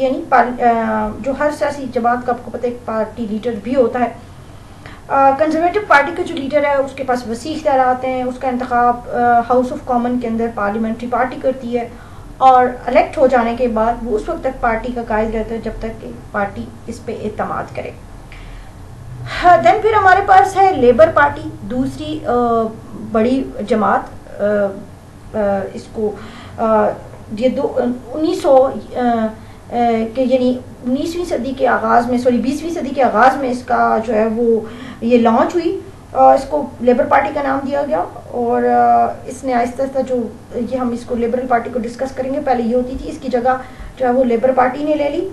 یعنی جو ہر سیاسی جماعت کا آپ کو پتہ ہے ایک پارٹی لیڈر بھی ہوتا ہے. کنزرویٹو پارٹی کا جو لیڈر ہے اس کے پاس وسیع اختیارات ہیں. اس کا انتخاب ہاؤس آف کامن کے اندر پارلیمنٹری پارٹی کرتی ہے اور الیکٹ ہو جانے کے بعد وہ اس وقت تک پارٹی کا قائد رہتا ہے جب تک کہ پارٹی اس پہ اعتماد کرے. دین پھر ہمارے پاس ہے لیبر پارٹی، دوسری بڑی جماعت. اس کو یہ 19ویں صدی کے آغاز میں 20ویں صدی کے آغاز میں اس کا جو ہے وہ یہ لانچ ہوئی. اس کو لیبر پارٹی کا نام دیا گیا اور اس نے آہستہ آہستہ جو یہ ہم اس کو لیبرل پارٹی کو ڈسکس کریں گے، پہلے یہ ہوتی تھی، اس کی جگہ جو ہے وہ لیبر پارٹی نے لے لی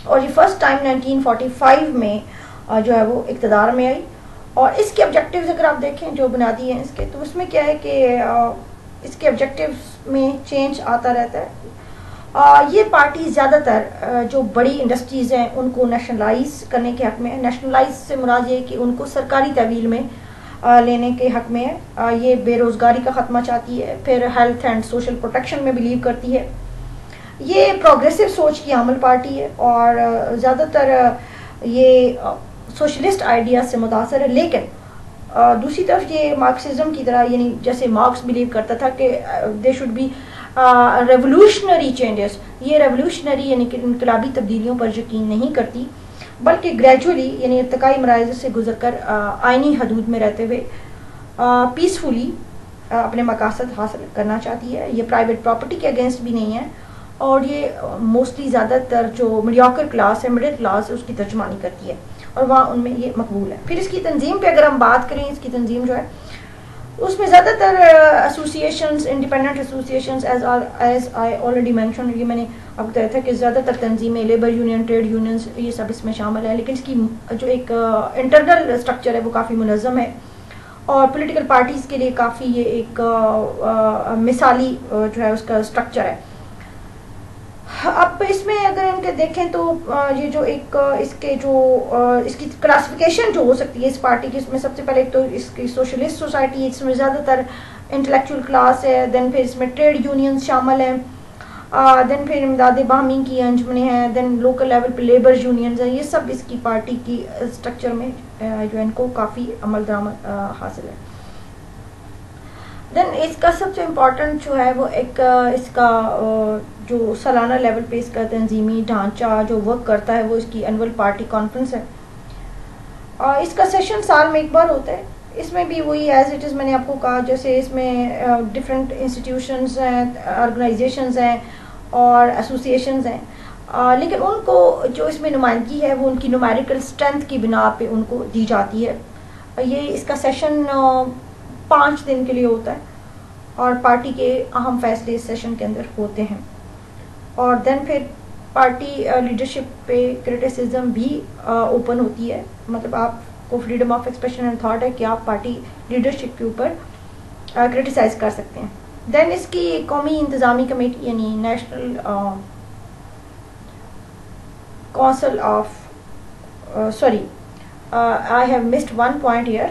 اور یہ فرسٹ ٹائم 1945 میں جو ہے وہ اقتدار میں آئی. اور اس کے آبجیکٹیوز اگر آپ دیکھیں جو بنیادی ہیں اس کے، تو اس میں کیا ہے کہ اس کے آبجیکٹیوز میں چینج آتا رہتا ہے. یہ پارٹی زیادہ تر جو بڑی انڈسٹریز ہیں ان کو نیشنلائز کرنے کے حق میں ہے. نیشنلائز سے مراد یہ کہ ان کو سرکاری تحویل میں لینے کے حق میں ہے. یہ بے روزگاری کا خاتمہ چاہتی ہے. پھر ہیلتھ اینڈ سوشل پروٹیکشن میں بلیو کرتی ہے. یہ پروگریسو سوچ کی حامل پارٹی ہے اور زیادہ تر یہ سوشلسٹ آئیڈیاز سے متاثر ہے. لیکن دوسری طرف یہ مارکسزم کی طرح، یعنی جیسے مارکس بلیو کرتا تھا کہ they should be revolutionary changes, یہ ریولوشنری یعنی کہ انقلابی تبدیلیوں پر یقین نہیں کرتی، بلکہ گریجولی یعنی ارتقائی مراحل سے گزر کر آئینی حدود میں رہتے ہوئے پیسفلی اپنے مقاصد حاصل کرنا چاہتی ہے. یہ پرائیویٹ پراپرٹی کے اگینسٹ بھی نہیں ہے اور یہ موسٹلی زیادہ تر جو میڈیوکر کلاس ہے، مڈل کلاس ہے، اس کی ترجمانی کرتی ہے اور وہاں ان میں یہ مقبول ہے. پھر اس کی تنظیم پہ اگر ہم بات کریں، اس کی تنظیم جو ہے اس میں زیادہ تر associations, independent associations as I already mention, یہ میں نے اب بتایا تھا کہ زیادہ تر تنظیمیں، لیبر یونین، ٹریڈ یونینز، یہ سب اس میں شامل ہے. لیکن اس کی جو ایک انٹرنل اسٹرکچر ہے وہ کافی منظم ہے اور پولیٹیکل پارٹیز کے لیے کافی یہ ایک مثالی جو ہے اس کا اسٹرکچر ہے. اب اس میں اگر ان کے دیکھیں تو یہ جو ایک اس کی کلاسیفیکیشن جو ہو سکتی ہے اس پارٹی کی، اس میں سب سے پہلے ایک تو اس کی سوشلسٹ سوسائٹی، اس میں زیادہ تر انٹلیکچوئل کلاس ہے. دین پھر اس میں ٹریڈ یونینز شامل ہیں. دین پھر امداد باہمی کی انجمنیں ہیں. دین لوکل لیول پہ لیبر یونینز ہیں. یہ سب اس کی پارٹی کی اسٹرکچر میں جو ان کو کافی عمل درآمد حاصل ہے. دین اس کا سب سے امپورٹنٹ جو ہے وہ ایک اس کا جو سالانہ لیول پہ اس کا تنظیمی ڈھانچہ جو ورک کرتا ہے وہ اس کی اینول پارٹی کانفرنس ہے. اس کا سیشن سال میں ایک بار ہوتا ہے. اس میں بھی وہی ایز اٹ از میں نے آپ کو کہا، جیسے اس میں ڈفرینٹ انسٹیٹیوشنز ہیں، آرگنائزیشنز ہیں اور ایسوسیشنز ہیں، لیکن ان کو جو اس میں نمائندگی ہے وہ ان کی نومیریکل اسٹرینتھ کی بنا پہ ان کو دی جاتی ہے. یہ اس کا سیشن 5 دن کے لیے ہوتا ہے اور پارٹی کے اہم فیصلے اس سیشن کے اندر ہوتے ہیں. اور دین پھر پارٹی لیڈرشپ پہ کرٹیسزم بھی اوپن ہوتی ہے. مطلب آپ کو freedom of expression and thought ہے کہ آپ pارٹی لیڈرشپ کے اوپر کرٹیسائز کر سکتے ہیں. دین اس کی قومی انتظامی کمیٹی یعنی national council of I have missed one point here,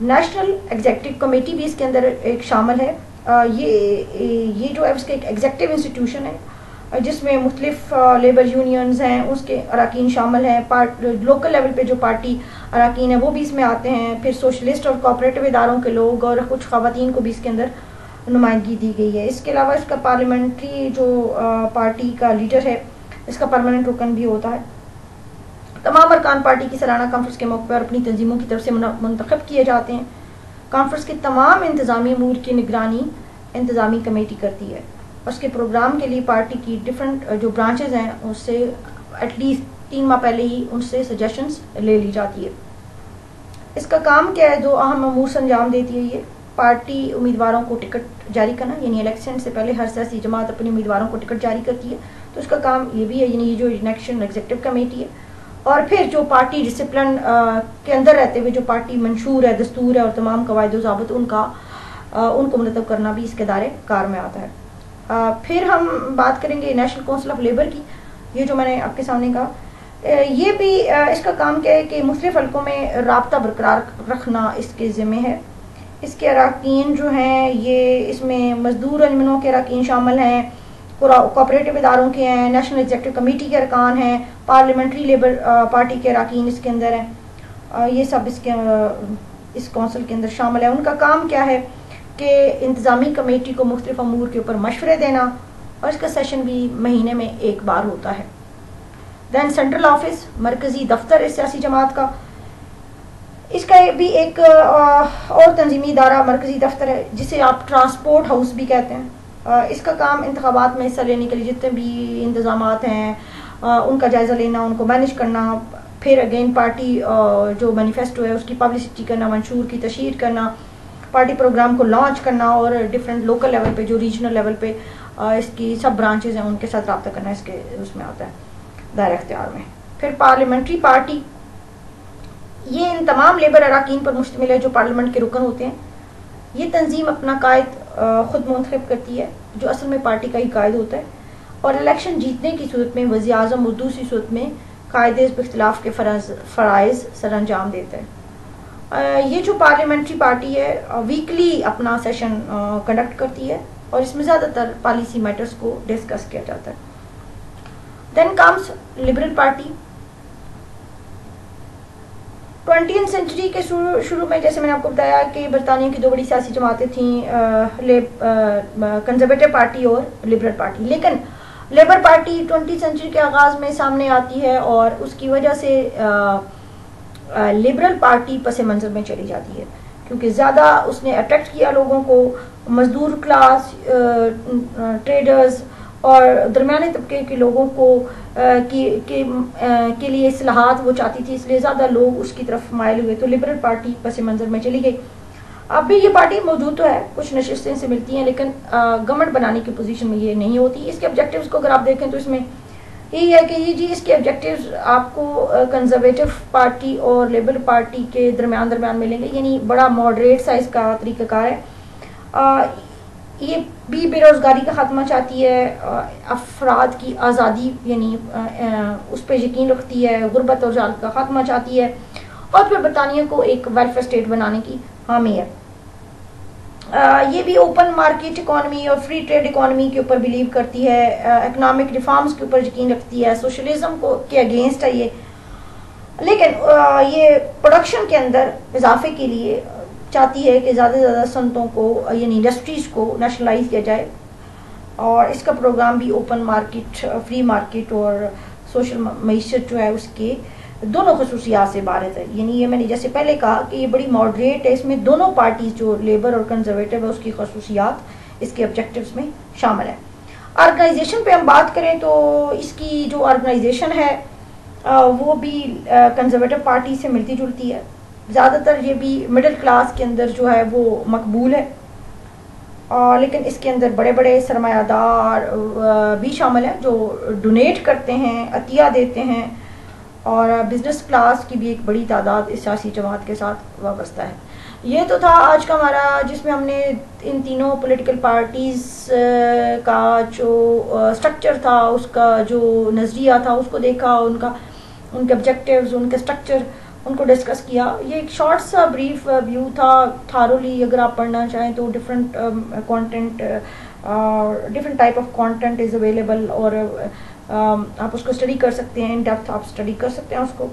national executive committee بھی اس کے اندر ایک شامل ہے. یہ جو ہے اس کا ایک ایگزیکٹو انسٹیٹیوشن ہے جس میں مختلف لیبر یونینز ہیں، اس کے اراکین شامل ہیں. لوکل لیول پہ جو پارٹی اراکین ہیں وہ بھی اس میں آتے ہیں. پھر سوشلسٹ اور کوآپریٹو اداروں کے لوگ اور کچھ خواتین کو بھی اس کے اندر نمائندگی دی گئی ہے. اس کے علاوہ اس کا پارلیمنٹری جو پارٹی کا لیڈر ہے اس کا پرماننٹ رکن بھی ہوتا ہے. تمام ارکان پارٹی کی سالانہ کانفرنس کے موقع پر اپنی تنظیموں کی طرف سے منتخب کیے جاتے ہیں. کانفرنس کے تمام انتظامی امور کی نگرانی انتظامی کمیٹی کرتی ہے. اس کے پروگرام کے لیے پارٹی کی ڈفرینٹ جو برانچز ہیں اس سے ایٹ لیسٹ 3 ماہ پہلے ہی ان سے سجیشنز لے لی جاتی ہے. اس کا کام کیا ہے؟ جو اہم امور سے انجام دیتی ہے. یہ پارٹی امیدواروں کو ٹکٹ جاری کرنا، یعنی الیکشن سے پہلے ہر سیاسی جماعت اپنے امیدواروں کو ٹکٹ جاری کرتی ہے، تو اس کا کام یہ بھی ہے. یعنی یہ جو نیشنل ایگزیکٹو کمیٹی ہے. اور پھر جو پارٹی ڈسپلن کے اندر رہتے ہوئے جو پارٹی منشور ہے، دستور ہے اور تمام قواعد و ضابط ان کو مرتب کرنا بھی اس کے دائرے کار میں آتا ہے. پھر ہم بات کریں گے نیشنل کونسل آف لیبر کی. یہ جو میں نے آپ کے سامنے کہا، یہ بھی اس کا کام کیا ہے کہ مختلف حلقوں میں رابطہ برقرار رکھنا اس کے ذمہ ہے. اس کے اراکین جو ہیں یہ اس میں مزدور انجمنوں کے اراکین شامل ہیں، کوآپریٹو اداروں کے ہیں، نیشنل ایگزیکٹو کمیٹی کے ارکان ہیں، پارلیمنٹری لیبر پارٹی کے اراکین اس کے اندر ہیں، یہ سب اس کونسل کے اندر شامل ہے۔ ان کا کام کیا ہے کہ انتظامی کمیٹی کو مختلف امور کے اوپر مشورے دینا، اور اس کا سیشن بھی مہینے میں ایک بار ہوتا ہے۔ دین سینٹرل آفس، مرکزی دفتر اس سیاسی جماعت کا، اس کا بھی ایک اور تنظیمی ادارہ مرکزی دفتر ہے جسے آپ ٹرانسپورٹ ہاؤس بھی کہتے ہیں۔ اس کا کام انتخابات میں حصہ لینے کے لیے جتنے بھی انتظامات ہیں ان کا جائزہ لینا، ان کو مینیج کرنا، پھر اگین پارٹی جو مینیفیسٹو ہے اس کی پبلسٹی کرنا، منشور کی تشہیر کرنا، پارٹی پروگرام کو لانچ کرنا، اور ڈفرینٹ لوکل لیول پہ جو ریجنل لیول پہ اس کی سب برانچز ہیں ان کے ساتھ رابطہ کرنا اس میں آتا ہے دائرہ اختیار میں۔ پھر پارلیمنٹری پارٹی، یہ ان تمام لیبر اراکین پر مشتمل ہے جو پارلیمنٹ کے رکن ہوتے ہیں۔ یہ تنظیم اپنا قائد خود منتخب کرتی ہے جو اصل میں پارٹی کا ہی قائد ہوتا ہے، اور الیکشن جیتنے کی صورت میں وزیر اعظم اور دوسری صورت میں قائد حزب اختلاف کے فرائض سر انجام دیتا ہے۔ یہ جو پارلیمنٹری پارٹی ہے ویکلی اپنا سیشن کنڈکٹ کرتی ہے، اور اس میں زیادہ تر پالیسی میٹرز کو ڈسکس کیا جاتا ہے۔ Then comes Liberal Party. 20th century کے شروع میں جیسے میں نے آپ کو بتایا کہ برطانیہ کی دو بڑی سیاسی جماعتیں تھیں، کنزرویٹو پارٹی اور لبرل پارٹی، لیکن لیبر پارٹی 20th سینچری کے آغاز میں سامنے آتی ہے، اور اس کی وجہ سے لبرل پارٹی پس منظر میں چلی جاتی ہے، کیونکہ زیادہ اس نے اٹریکٹ کیا لوگوں کو، مزدور کلاس، ٹریڈرز اور درمیانے طبقے کے لوگوں کو کے لیے اصلاحات وہ چاہتی تھی، اس لیے زیادہ لوگ اس کی طرف مائل ہوئے، تو لبرل پارٹی پس منظر میں چلی گئی۔ اب بھی یہ پارٹی موجود تو ہے، کچھ نشستیں سے ملتی ہیں، لیکن گورنمنٹ بنانے کی پوزیشن میں یہ نہیں ہوتی۔ اس کے آبجیکٹیوز کو اگر آپ دیکھیں تو اس میں یہی ہے کہ یہ جی اس کے آبجیکٹیوز آپ کو کنزرویٹو پارٹی اور لیبر پارٹی کے درمیان ملیں گے، یعنی بڑا ماڈریٹ سائز کا طریقہ کار ہے۔ یہ بھی بے روزگاری کا خاتمہ چاہتی ہے، افراد کی آزادی یعنی اس پہ یقین رکھتی ہے، غربت اور جہالت کا خاتمہ چاہتی ہے، اور پھر برطانیہ کو ایک ویلفیئر اسٹیٹ بنانے کی حامی ہے۔ یہ بھی اوپن مارکیٹ اکانومی اور فری ٹریڈ اکانومی کے اوپر بلیو کرتی ہے، اکنامک ریفارمز کے اوپر یقین رکھتی ہے، سوشلزم کے اگینسٹ ہے یہ، لیکن یہ پروڈکشن کے اندر اضافے کے لیے چاہتی ہے کہ زیادہ سے زیادہ صنعتوں کو یعنی انڈسٹریز کو نیشنلائز کیا جائے، اور اس کا پروگرام بھی اوپن مارکیٹ، فری مارکیٹ اور سوشل معیشت جو ہے اس کے دونوں خصوصیات سے عبارت ہے۔ یعنی یہ میں نے جیسے پہلے کہا کہ یہ بڑی ماڈریٹ ہے، اس میں دونوں پارٹیز جو لیبر اور کنزرویٹو ہے اس کی خصوصیات اس کے آبجیکٹیوز میں شامل ہیں۔ آرگنائزیشن پہ ہم بات کریں تو اس کی جو آرگنائزیشن ہے وہ بھی کنزرویٹو پارٹی سے ملتی جلتی ہے، زیادہ تر یہ بھی مڈل کلاس کے اندر جو ہے وہ مقبول ہے، لیکن اس کے اندر بڑے بڑے سرمایہ دار بھی شامل ہیں جو ڈونیٹ کرتے ہیں، عطیہ دیتے ہیں، اور بزنس کلاس کی بھی ایک بڑی تعداد اس سیاسی جماعت کے ساتھ وابستہ ہے۔ یہ تو تھا آج کا ہمارا، جس میں ہم نے ان تینوں پولیٹیکل پارٹیز کا جو سٹرکچر تھا، اس کا جو نظریہ تھا اس کو دیکھا، ان کے آبجیکٹیوز، ان کے سٹرکچر، ان کو ڈسکس کیا۔ یہ ایک شارٹ سا بریف ویو تھا، تھارولی اگر آپ پڑھنا چاہیں تو different content, different type of content is available, اور آپ اس کو اسٹڈی کر سکتے ہیں، ان ڈیپتھ آپ اسٹڈی کر سکتے ہیں اس کو۔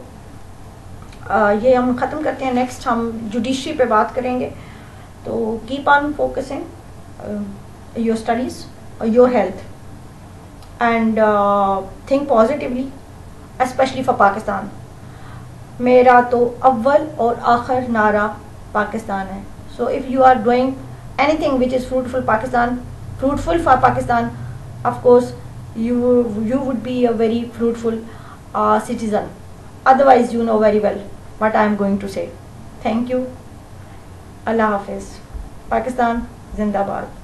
یہ ہم ختم کرتے ہیں، نیکسٹ ہم جوڈیشری پہ بات کریں گے۔ تو keep on focusing your studies, your health, and think positively especially for Pakistan. میرا تو اول اور آخر نعرہ پاکستان ہے۔ So if you are doing anything which is fruitful for Pakistan, of course you would be a very fruitful citizen. Otherwise you know very well what I am going to say. Thank you. Allah Hafiz. Pakistan Zindabad.